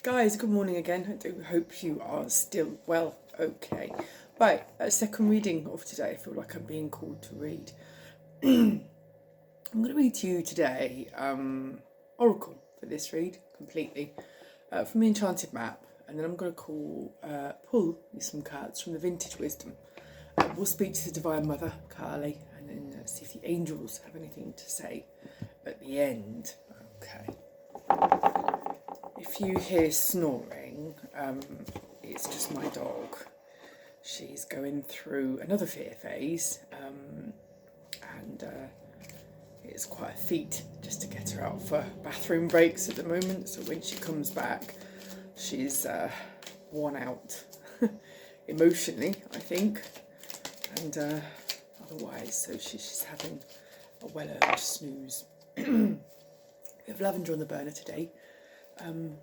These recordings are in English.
Guys, good morning again. I do hope you are still well. Okay. Right, a second reading of today. I feel like I'm being called to read. I'm going to read to you today Oracle for this read completely from the Enchanted Map, and then I'm going to pull some cards from the Vintage Wisdom. We'll speak to the Divine Mother, Carly, and then see if the angels have anything to say at the end. Okay. If you hear snoring, it's just my dog. She's going through another fear phase, and it's quite a feat just to get her out for bathroom breaks at the moment. So when she comes back, she's worn out emotionally, I think, and otherwise. So she's having a well-earned snooze. We have lavender on the burner today. And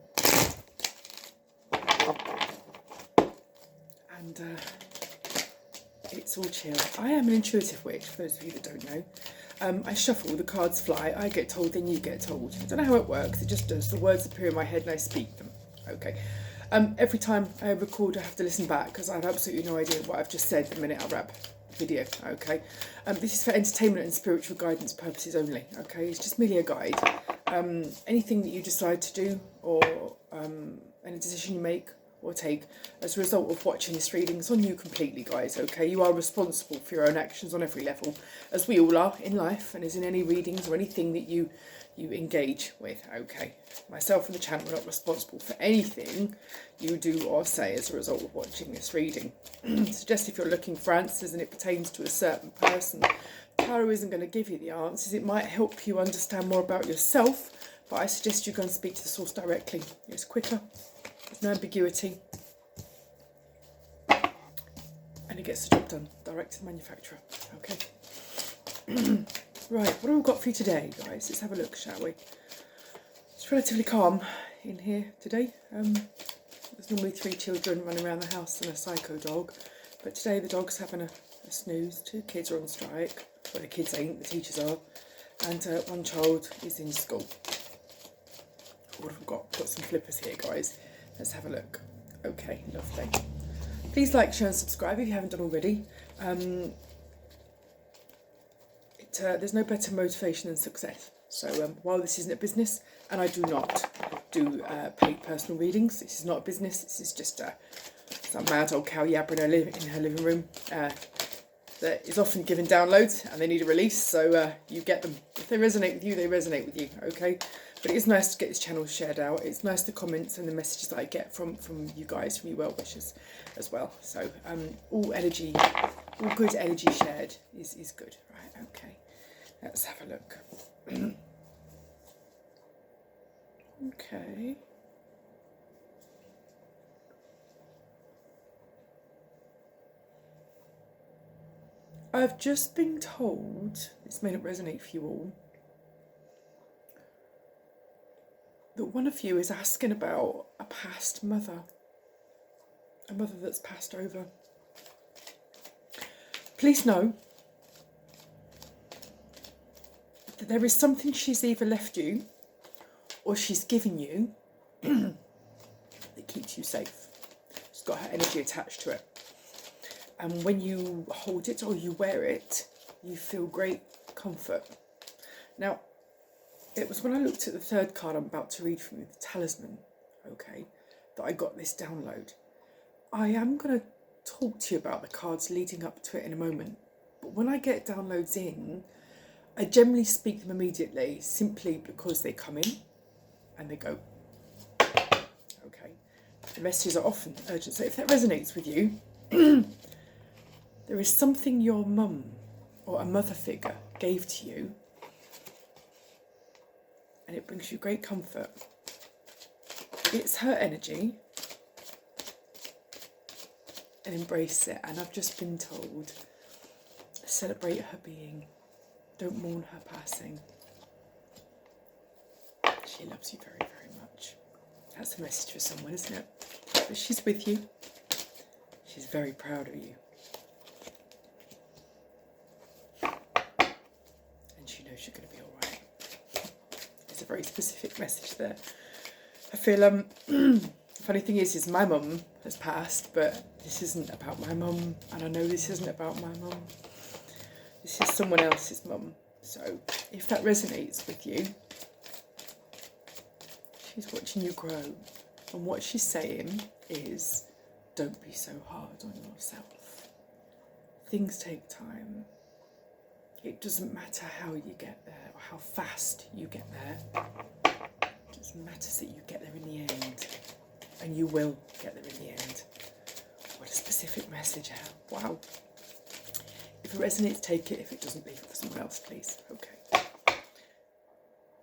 it's all chill. I am an intuitive witch, for those of you that don't know. I shuffle, the cards fly, I get told, then you get told. I don't know how it works, it just does. The words appear in my head and I speak them. Okay. Every time I record, I have to listen back because I have absolutely no idea what I've just said the minute I wrap the video. Okay. This is for entertainment and spiritual guidance purposes only. Okay. It's just merely a guide. Anything that you decide to do or any decision you make or take as a result of watching this reading is on you completely, guys. Okay, you are responsible for your own actions on every level, as we all are in life, and as in any readings or anything that you engage with. Okay, myself and the channel are not responsible for anything you do or say as a result of watching this reading. Suggest if you're looking for answers and it pertains to a certain person, tarot isn't going to give you the answers. It might help you understand more about yourself, but I suggest you go and speak to the source directly. It's quicker, there's no ambiguity, and it gets the job done. Direct to the manufacturer. Okay. Right, what have we got for you today, guys? Let's have a look, shall we? It's relatively calm in here today. There's normally 3 children running around the house and a psycho dog, but today the dog's having a snooze. 2 kids are on strike. Well, the kids ain't, the teachers are. And 1 child is in school. What have we got? Got some flippers here, guys. Let's have a look. Okay, lovely. Please like, share and subscribe if you haven't done already. There's no better motivation than success. So while this isn't a business, and I do not do paid personal readings, this is not a business, this is just some mad old cow yabbering in her living room that is often given downloads and they need a release, so you get them. If they resonate with you, they resonate with you, okay? But it is nice to get this channel shared out. It's nice the comments and the messages that I get from you guys, from you well wishers as well. So all good energy shared is good. Right, okay. Let's have a look. Okay. I've just been told, this may not resonate for you all, that one of you is asking about a past mother, a mother that's passed over. Please know that there is something she's either left you or she's given you that keeps you safe. She's got her energy attached to it. And when you hold it or you wear it, you feel great comfort. Now, it was when I looked at the 3rd card I'm about to read from you, the Talisman, okay, that I got this download. I am going to talk to you about the cards leading up to it in a moment. But when I get downloads in, I generally speak them immediately, simply because they come in and they go. Okay. The messages are often urgent. So if that resonates with you, there is something your mum or a mother figure gave to you, and it brings you great comfort. It's her energy, and embrace it. And I've just been told, celebrate her being. Don't mourn her passing. She loves you very, very much. That's a message for someone, isn't it? But she's with you. She's very proud of you. And she knows you're going to be all right. It's a very specific message there. I feel funny thing is my mum has passed, but this isn't about my mum, and I know this isn't about my mum. This is someone else's mum. So if that resonates with you, she's watching you grow, and what she's saying is, don't be so hard on yourself. Things take time. It doesn't matter how you get there or how fast you get there. It just matters that you get there in the end. And you will get there in the end. What a specific message out. Wow. If it resonates, take it. If it doesn't, leave it for someone else, please. Okay.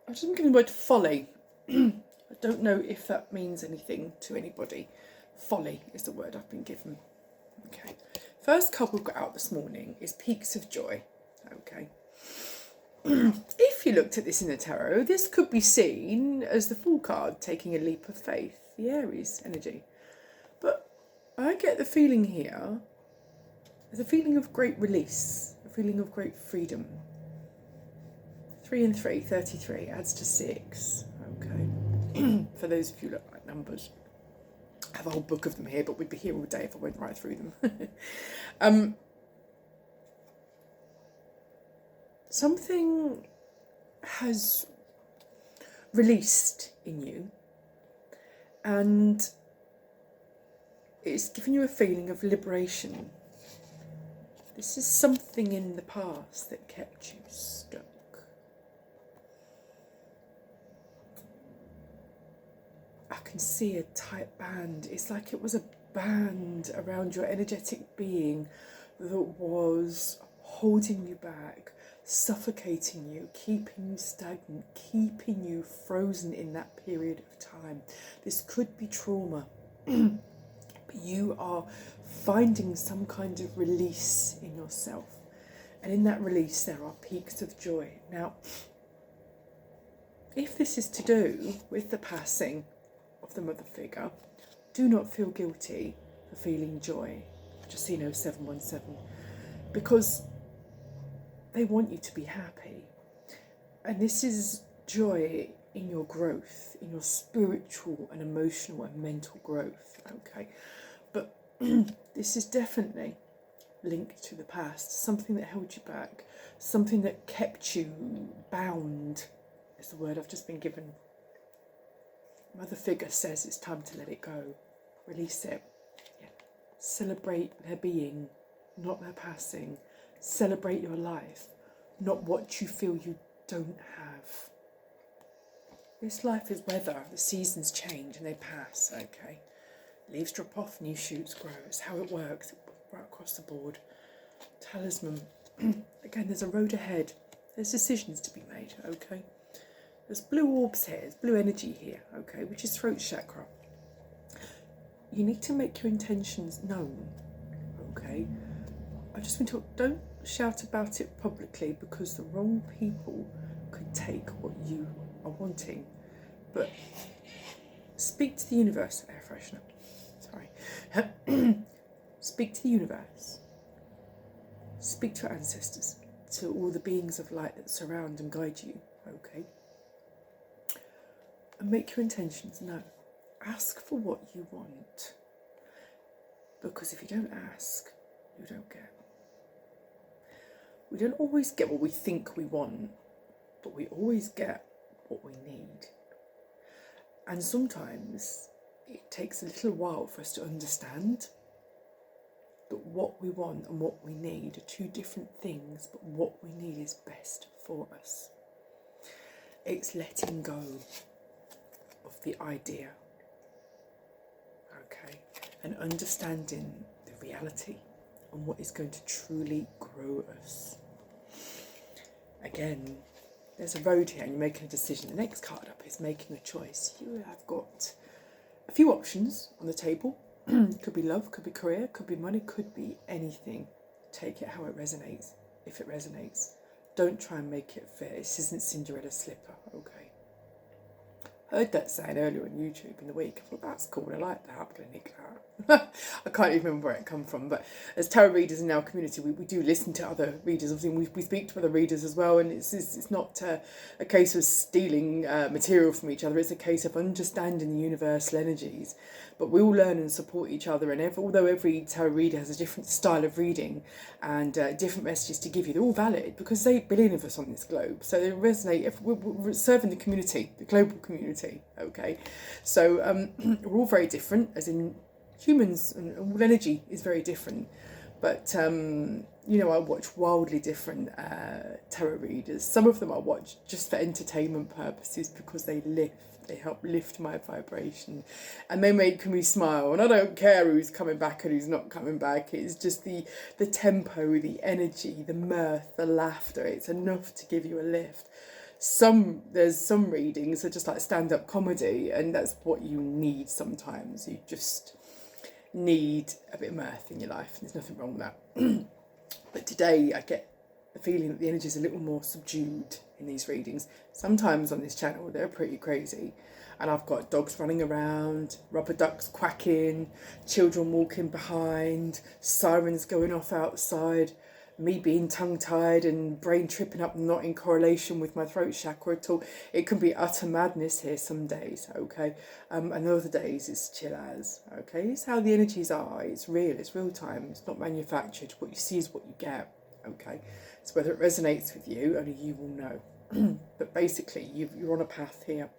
I'm just giving the word folly. I don't know if that means anything to anybody. Folly is the word I've been given. Okay. First card we've got out this morning is Peaks of Joy. Okay. If you looked at this in the tarot, this could be seen as the Fool card taking a leap of faith, the Aries energy. But I get the feeling here, there's a feeling of great release, a feeling of great freedom. 3 and 3, 33, adds to 6. Okay. For those of you who look like numbers. I have a whole book of them here, but we'd be here all day if I went right through them. Something has released in you, and it's given you a feeling of liberation. This is something in the past that kept you stuck. I can see a tight band. It's like it was a band around your energetic being that was holding you back, suffocating you, keeping you stagnant, keeping you frozen in that period of time. This could be trauma, but you are finding some kind of release in yourself. And in that release, there are peaks of joy. Now, if this is to do with the passing of the mother figure, do not feel guilty for feeling joy. Justino 717, because they want you to be happy. And this is joy in your growth, in your spiritual and emotional and mental growth, okay? But this is definitely linked to the past, something that held you back, something that kept you bound, is the word I've just been given. Mother figure says it's time to let it go, release it. Yeah. Celebrate their being, not their passing. Celebrate your life, not what you feel you don't have. This life is weather. The seasons change and they pass, okay? Leaves drop off, new shoots grow. It's how it works right across the board. Talisman. Again, there's a road ahead. There's decisions to be made, okay? There's blue orbs here, there's blue energy here, okay, which is throat chakra. You need to make your intentions known, okay? I've just been told, don't shout about it publicly because the wrong people could take what you are wanting. But speak to the universe, air freshener. Sorry. Speak to the universe. Speak to your ancestors, to all the beings of light that surround and guide you, okay? And make your intentions known. Ask for what you want. Because if you don't ask, you don't get. We don't always get what we think we want, but we always get what we need. And sometimes it takes a little while for us to understand that what we want and what we need are two different things, but what we need is best for us. It's letting go of the idea, okay, and understanding the reality and what is going to truly grow us. Again, there's a road here and you're making a decision. The next card up is making a choice. You have got a few options on the table. Could be love, could be career, could be money, could be anything. Take it how it resonates, if it resonates. Don't try and make it fit. This isn't Cinderella's slipper, okay? heard that saying earlier on YouTube in the week. I thought, that's cool, I like that, I'm going to nick that. I can't even remember where it come from, but as tarot readers in our community, we do listen to other readers. Obviously, we speak to other readers as well, and it's not a case of stealing material from each other. It's a case of understanding the universal energies. But we all learn and support each other, and although every tarot reader has a different style of reading and different messages to give you, they're all valid because there's 8 billion of us on this globe, so they resonate. If we're serving the community, the global community, okay? So we're all very different, as in humans, and all energy is very different. But you know, I watch wildly different tarot readers. Some of them I watch just for entertainment purposes because they help lift my vibration, and they make me smile. And I don't care who's coming back and who's not coming back. It's just the tempo, the energy, the mirth, the laughter. It's enough to give you a lift. There's some readings that are just like stand-up comedy, and that's what you need sometimes. You just need a bit of mirth in your life, and there's nothing wrong with that. But today I get the feeling that the energy is a little more subdued in these readings. Sometimes on this channel they're pretty crazy, and I've got dogs running around, rubber ducks quacking, children walking behind, sirens going off outside, me being tongue-tied and brain tripping up, not in correlation with my throat chakra at all. It can be utter madness here some days, okay? And other days it's chill as, okay? It's how the energies are. It's real time. It's not manufactured. What you see is what you get, okay? So whether it resonates with you, only you will know. But basically, you're on a path here,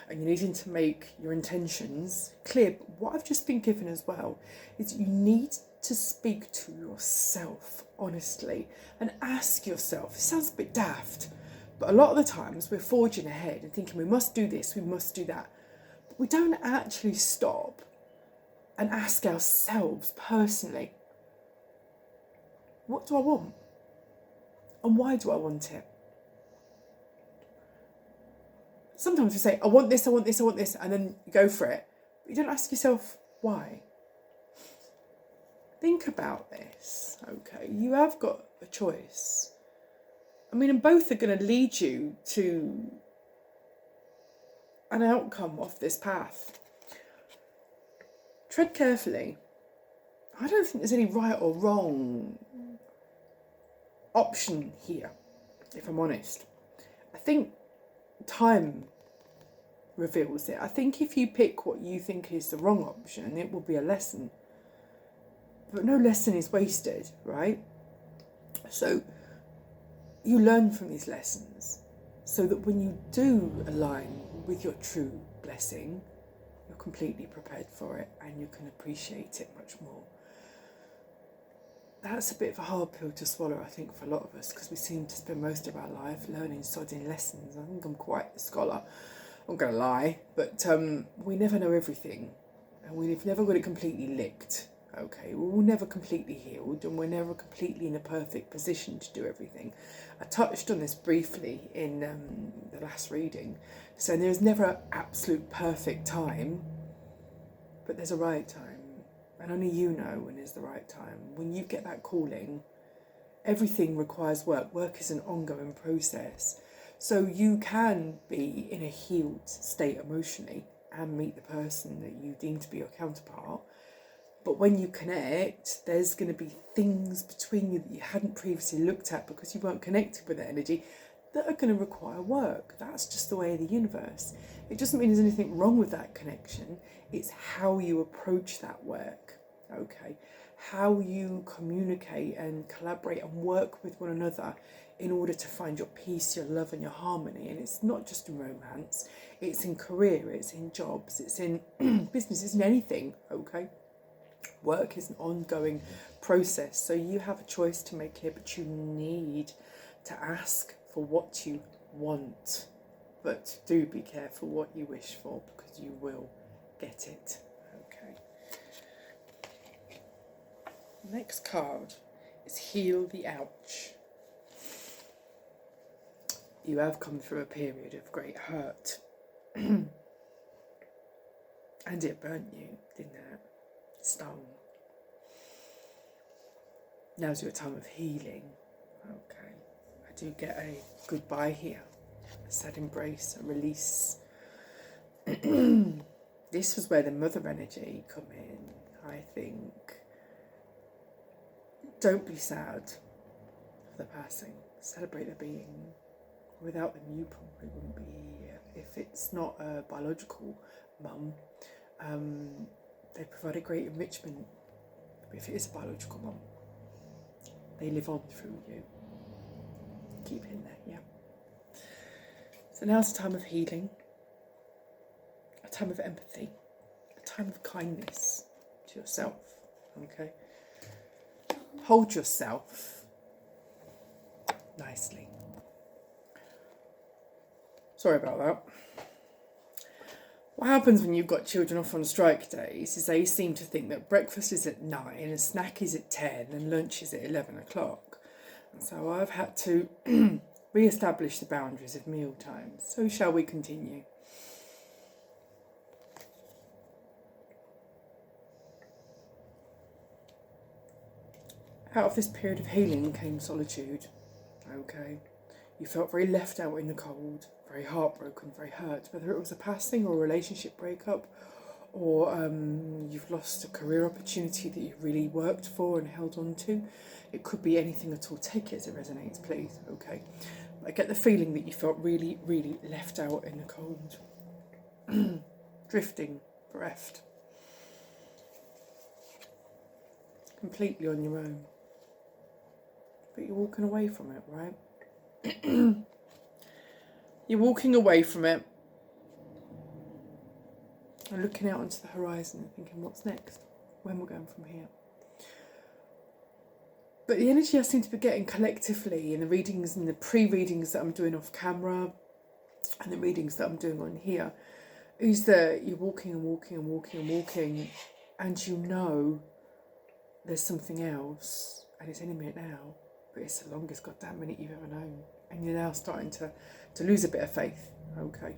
and you're needing to make your intentions clear. But what I've just been given as well is you need to speak to yourself honestly and ask yourself. It sounds a bit daft, but a lot of the times we're forging ahead and thinking we must do this, we must do that, but we don't actually stop and ask ourselves personally, what do I want and why do I want it? Sometimes we say, I want this, I want this, I want this, and then you go for it, but you don't ask yourself why. Think about this, okay? You have got a choice. I mean, and both are going to lead you to an outcome of this path. Tread carefully. I don't think there's any right or wrong option here, if I'm honest. I think time reveals it. I think if you pick what you think is the wrong option, it will be a lesson. But no lesson is wasted, right? So you learn from these lessons so that when you do align with your true blessing, you're completely prepared for it and you can appreciate it much more. That's a bit of a hard pill to swallow, I think, for a lot of us, because we seem to spend most of our life learning sodding lessons. I think I'm quite the scholar, I'm going to lie, but we never know everything, and we've never got it completely licked. Okay, we're never completely healed, and we're never completely in a perfect position to do everything. I touched on this briefly in the last reading, so there's never an absolute perfect time, but there's a right time, and only you know when is the right time. When you get that calling, everything requires work. Work is an ongoing process, so you can be in a healed state emotionally and meet the person that you deem to be your counterpart. But when you connect, there's going to be things between you that you hadn't previously looked at because you weren't connected with that energy that are going to require work. That's just the way of the universe. It doesn't mean there's anything wrong with that connection. It's how you approach that work, okay? How you communicate and collaborate and work with one another in order to find your peace, your love and your harmony. And it's not just in romance. It's in career, it's in jobs, it's in business, it's in anything, okay? Work is an ongoing process, so you have a choice to make here, but you need to ask for what you want. But do be careful what you wish for, because you will get it. Okay. Next card is Heal the Ouch. You have come through a period of great hurt. And it burnt you, didn't it? Stung. Now's your time of healing. Okay. I do get a goodbye here. A sad embrace, a release. This was where the mother energy come in, I think. Don't be sad for the passing. Celebrate the being. Without them, you probably wouldn't be here. If it's not a biological mum, they provide a great enrichment. But if it is a biological mum, they live on through you. Keep it in there, yeah. So now's a time of healing, a time of empathy, a time of kindness to yourself, okay? Hold yourself nicely. Sorry about that. What happens when you've got children off on strike days is they seem to think that breakfast is at 9 and snack is at 10 and lunch is at 11 o'clock. And so I've had to re-establish the boundaries of meal times. So shall we continue? Out of this period of healing came solitude. Okay. You felt very left out in the cold, very heartbroken, very hurt, whether it was a passing or a relationship breakup, or you've lost a career opportunity that you really worked for and held on to. It could be anything at all. Take it as it resonates, please. Okay. I get the feeling that you felt really, really left out in the cold. Drifting, bereft. Completely on your own. But you're walking away from it, right? You're walking away from it and looking out onto the horizon and thinking, what's next? When we're going from here? But the energy I seem to be getting collectively in the readings and the pre-readings that I'm doing off camera and the readings that I'm doing on here is that you're walking and walking and walking and walking, and you know there's something else and it's any minute now, but it's the longest goddamn minute you've ever known. And you're now starting to lose a bit of faith. Okay.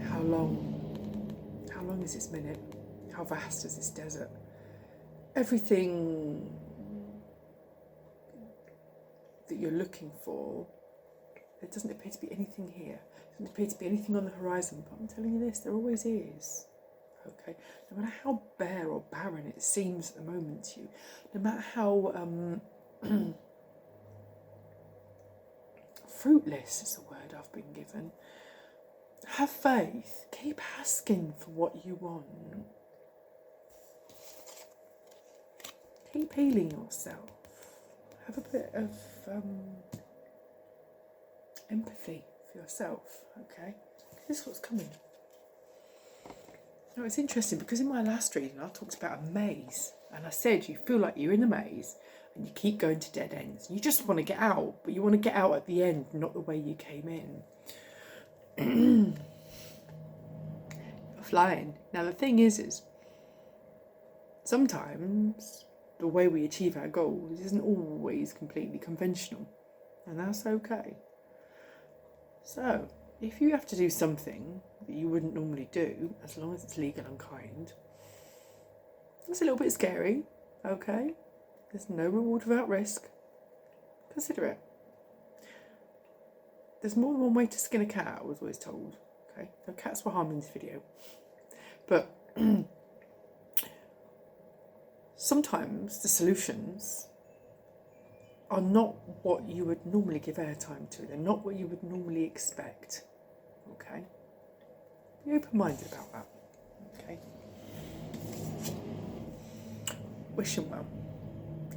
How long? How long is this minute? How vast is this desert? Everything that you're looking for, there doesn't appear to be anything here. There doesn't appear to be anything on the horizon, but I'm telling you this, there always is. Okay, no matter how bare or barren it seems at the moment to you, no matter how fruitless is the word I've been given, have faith. Keep asking for what you want. Keep healing yourself. Have a bit of empathy for yourself, okay? This is what's coming. Now it's interesting because in my last reading I talked about a maze, and I said you feel like you're in a maze and you keep going to dead ends. You just want to get out, but you want to get out at the end, not the way you came in. You're flying. Now the thing is sometimes the way we achieve our goals isn't always completely conventional, and that's okay. So if you have to do something that you wouldn't normally do, as long as it's legal and kind, it's a little bit scary, okay? There's no reward without risk. Consider it. There's more than one way to skin a cat, I was always told. Okay, no cats were harmed in this video. But sometimes the solutions are not what you would normally give airtime to. They're not what you would normally expect. Okay? Be open-minded about that. Okay? Wish them well.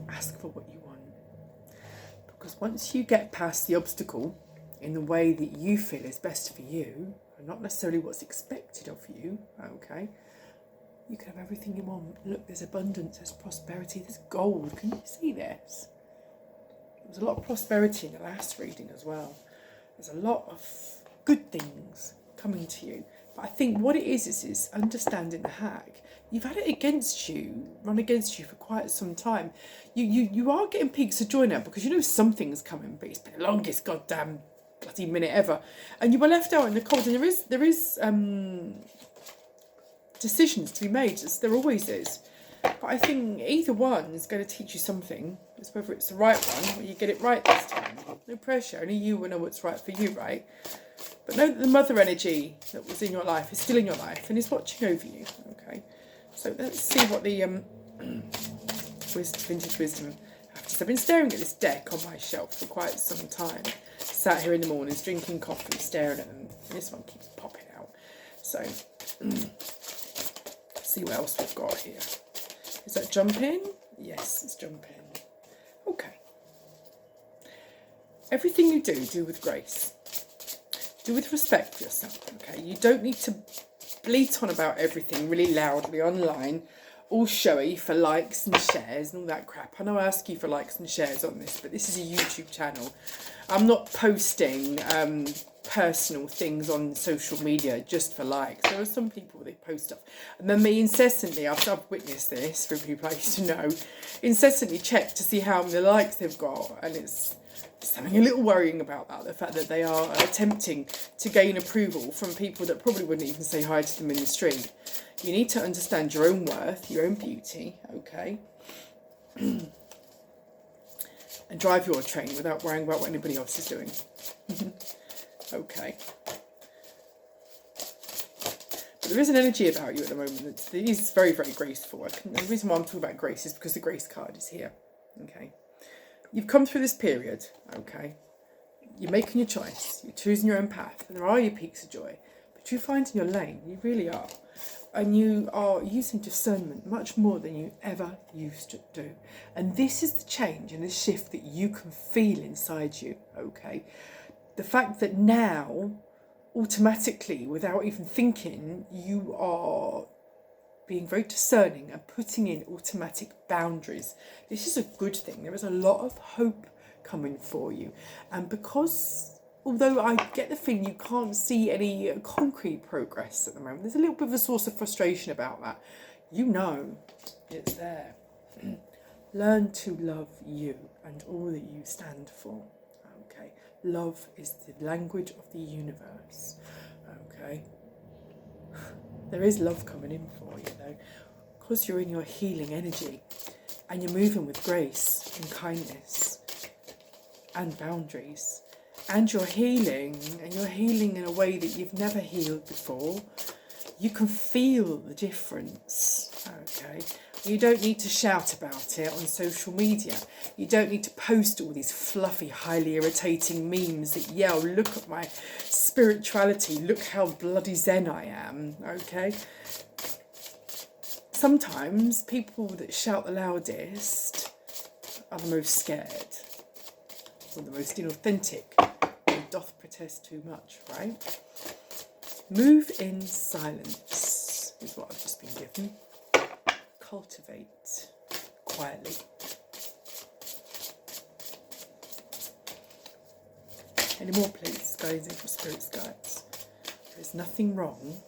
Ask for what you want. Because once you get past the obstacle in the way that you feel is best for you, and not necessarily what's expected of you, okay, you can have everything you want. Look, there's abundance, there's prosperity, there's gold. Can you see this? There's a lot of prosperity in the last reading as well. There's a lot of good things coming to you. But I think what it is understanding the hack. You've had it run against you for quite some time. You are getting peaks of joy now because you know something's coming, but it's been the longest goddamn bloody minute ever. And you were left out in the cold, and there is decisions to be made, as there always is. But I think either one is going to teach you something. It's whether it's the right one or you get it right this time. No pressure, only you will know what's right for you, right? But know that the mother energy that was in your life is still in your life and is watching over you. Okay, so let's see what the vintage wisdom have to say. I've been staring at this deck on my shelf for quite some time. Sat here in the mornings drinking coffee, staring at them. And this one keeps popping out. So see what else we've got here. Is that jumping? Yes, it's jumping. Okay. Everything you do with grace. Do with respect for yourself, okay? You don't need to bleat on about everything really loudly online, all showy for likes and shares and all that crap. I know I ask you for likes and shares on this, but this is a YouTube channel. I'm not posting personal things on social media just for likes. There are some people that post stuff, and then they incessantly, I've witnessed this from people I used to know, incessantly check to see how many likes they've got, and it's something a little worrying about that, the fact that they are attempting to gain approval from people that probably wouldn't even say hi to them in the street. You need to understand your own worth, your own beauty, okay? And drive your train without worrying about what anybody else is doing. Okay. But there is an energy about you at the moment that is very, very graceful. The reason why I'm talking about grace is because the grace card is here, okay? You've come through this period, okay? You're making your choice. You're choosing your own path. And there are your peaks of joy. But you're finding your lane. You really are. And you are using discernment much more than you ever used to do. And this is the change and the shift that you can feel inside you, okay? The fact that now, automatically, without even thinking, you are being very discerning and putting in automatic boundaries. This is a good thing. There is a lot of hope coming for you. And because, although I get the feeling you can't see any concrete progress at the moment, there's a little bit of a source of frustration about that. You know it's there. Learn to love you and all that you stand for. Okay. Love is the language of the universe. Okay. There is love coming in for you though, because you're in your healing energy and you're moving with grace and kindness and boundaries, and you're healing, and you're healing in a way that you've never healed before. You can feel the difference, okay? You don't need to shout about it on social media. You don't need to post all these fluffy, highly irritating memes that yell, look at my spirituality, look how bloody zen I am, okay? Sometimes people that shout the loudest are the most scared, or the most inauthentic, or doth protest too much, right? Move in silence is what I've just been given. Cultivate quietly. Any more, please, guys, angel spirits, guides? There is nothing wrong.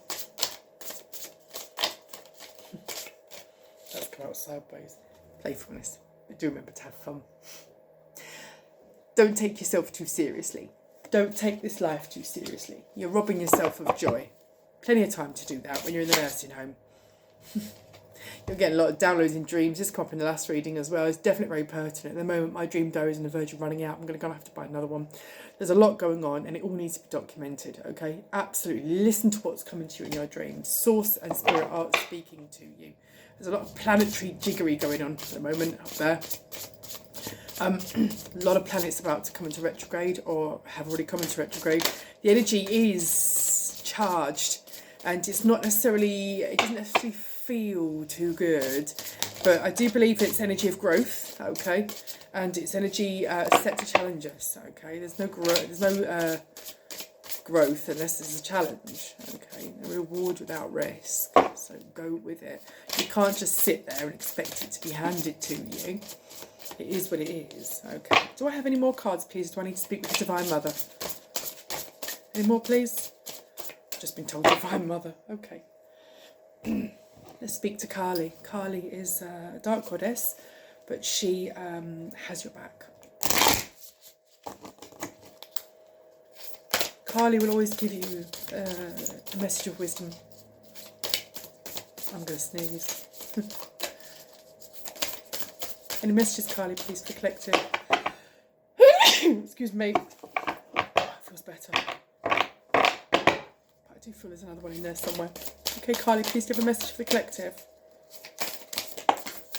Let's go out sideways. Playfulness. But do remember to have fun. Don't take yourself too seriously. Don't take this life too seriously. You're robbing yourself of joy. Plenty of time to do that when you're in the nursing home. You'll get a lot of downloads in dreams. This come up in the last reading as well. It's definitely very pertinent. At the moment, my dream diary is on the verge of running out. I'm going to have to buy another one. There's a lot going on and it all needs to be documented, okay? Absolutely. Listen to what's coming to you in your dreams. Source and spirit are speaking to you. There's a lot of planetary jiggery going on at the moment up there. A lot of planets about to come into retrograde or have already come into retrograde. The energy is charged and it's not necessarily, it doesn't necessarily feel too good, but I do believe it's energy of growth, okay, and it's energy set to challenge us, okay. There's no growth unless there's a challenge, okay. No reward without risk, so go with it. You can't just sit there and expect it to be handed to you. It is what it is, okay. Do I have any more cards, please? Do I need to speak with the Divine Mother? Any more, please? Just been told Divine Mother, okay. Let's speak to Kali. Kali is a dark goddess, but she has your back. Kali will always give you a message of wisdom. I'm going to sneeze. Any messages, Kali, please, for collective? Excuse me. Oh, it feels better. do feel there's another one in there somewhere. Okay, Carly, please give a message for the collective.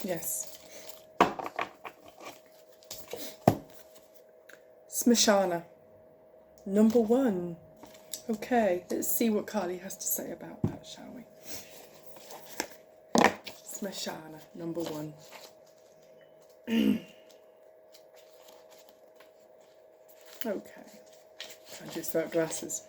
Yes. Smashana. Number 1. Okay, let's see what Carly has to say about that, shall we? Smashana, number 1. Okay. And just without glasses.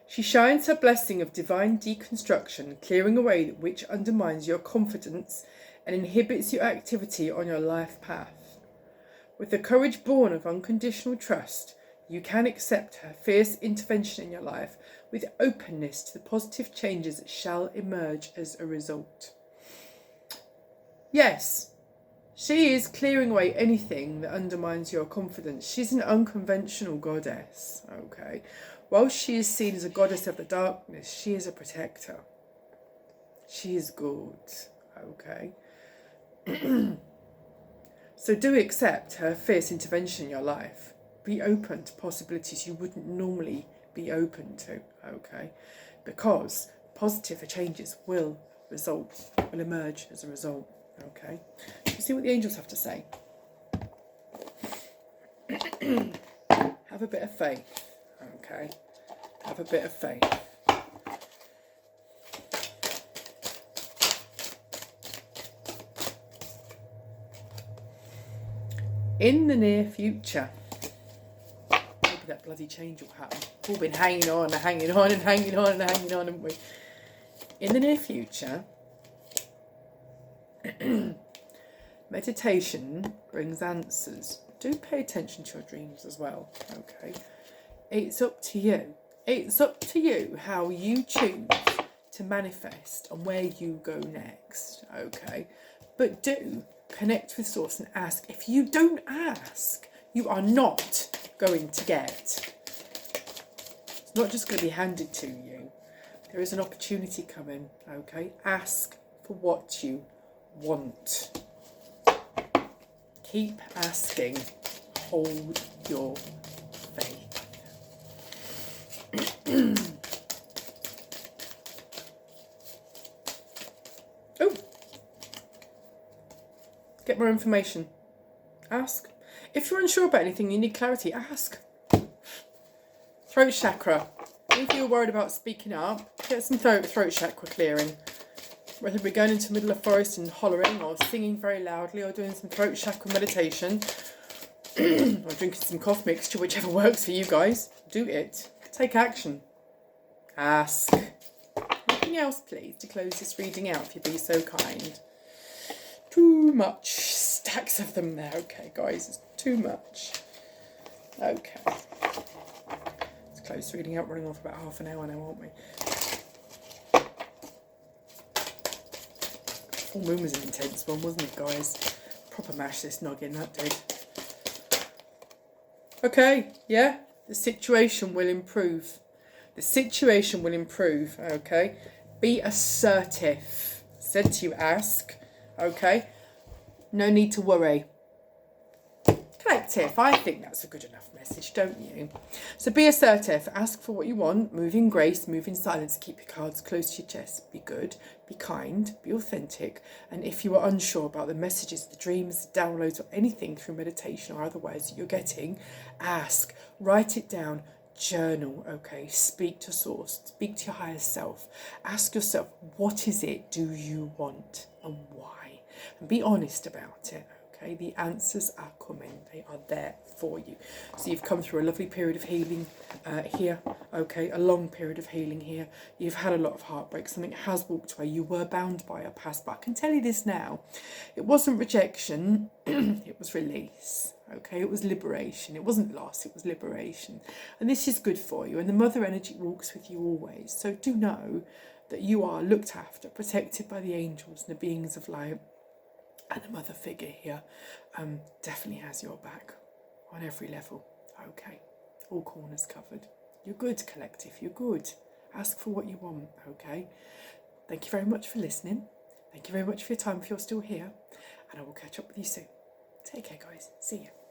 She shines her blessing of divine deconstruction, clearing away which undermines your confidence and inhibits your activity on your life path. With the courage born of unconditional trust, you can accept her fierce intervention in your life with openness to the positive changes that shall emerge as a result. Yes, she is clearing away anything that undermines your confidence. She's an unconventional goddess, okay? While she is seen as a goddess of the darkness, she is a protector. She is good, okay? So do accept her fierce intervention in your life. Be open to possibilities you wouldn't normally be open to, okay? Because positive changes will emerge as a result, okay? Let's see what the angels have to say. Have a bit of faith, okay? Have a bit of faith. In the near future, maybe that bloody change will happen. We've all been hanging on and hanging on and hanging on and hanging on, haven't we? In the near future, meditation brings answers. Do pay attention to your dreams as well, okay? It's up to you. It's up to you how you choose to manifest and where you go next, okay? But do connect with source and ask. If you don't ask, you are not going to get. It's not just going to be handed to you. There is an opportunity coming, okay? Ask for what you want. Keep asking. Hold your faith. Oh, get more information. Ask. If you're unsure about anything, you need clarity, ask. Throat chakra. If you're worried about speaking up, get some throat chakra clearing. Whether we're going into the middle of forest and hollering or singing very loudly or doing some throat chakra meditation or drinking some cough mixture, whichever works for you guys, do it. Take action. Ask. Anything else, please, to close this reading out, if you'd be so kind. Too much. Stacks of them there. Okay, guys, it's too much. Okay. Let's close the reading out. Running off about half an hour now, aren't we? Full moon was an intense one, wasn't it, guys? Proper mash this noggin, that did. Okay, yeah, the situation will improve. The situation will improve, okay? Be assertive. Said to you, ask, okay? No need to worry. Collective, I think that's a good enough message, don't you? So be assertive, ask for what you want, move in grace, move in silence, keep your cards close to your chest, be good, be kind, be authentic, and if you are unsure about the messages, the dreams, the downloads, or anything through meditation or otherwise that you're getting, ask, write it down, journal, okay? Speak to source, speak to your higher self, ask yourself, what is it do you want and why? And be honest about it. Okay, the answers are coming. They are there for you. So you've come through a lovely period of healing here. Okay, a long period of healing here. You've had a lot of heartbreak. Something has walked away. You were bound by a past. But I can tell you this now. It wasn't rejection. It was release. Okay, it was liberation. It wasn't loss. It was liberation. And this is good for you. And the mother energy walks with you always. So do know that you are looked after, protected by the angels and the beings of light. And the mother figure here definitely has your back on every level. Okay, all corners covered. You're good, collective, you're good. Ask for what you want, okay? Thank you very much for listening. Thank you very much for your time if you're still here. And I will catch up with you soon. Take care, guys. See you.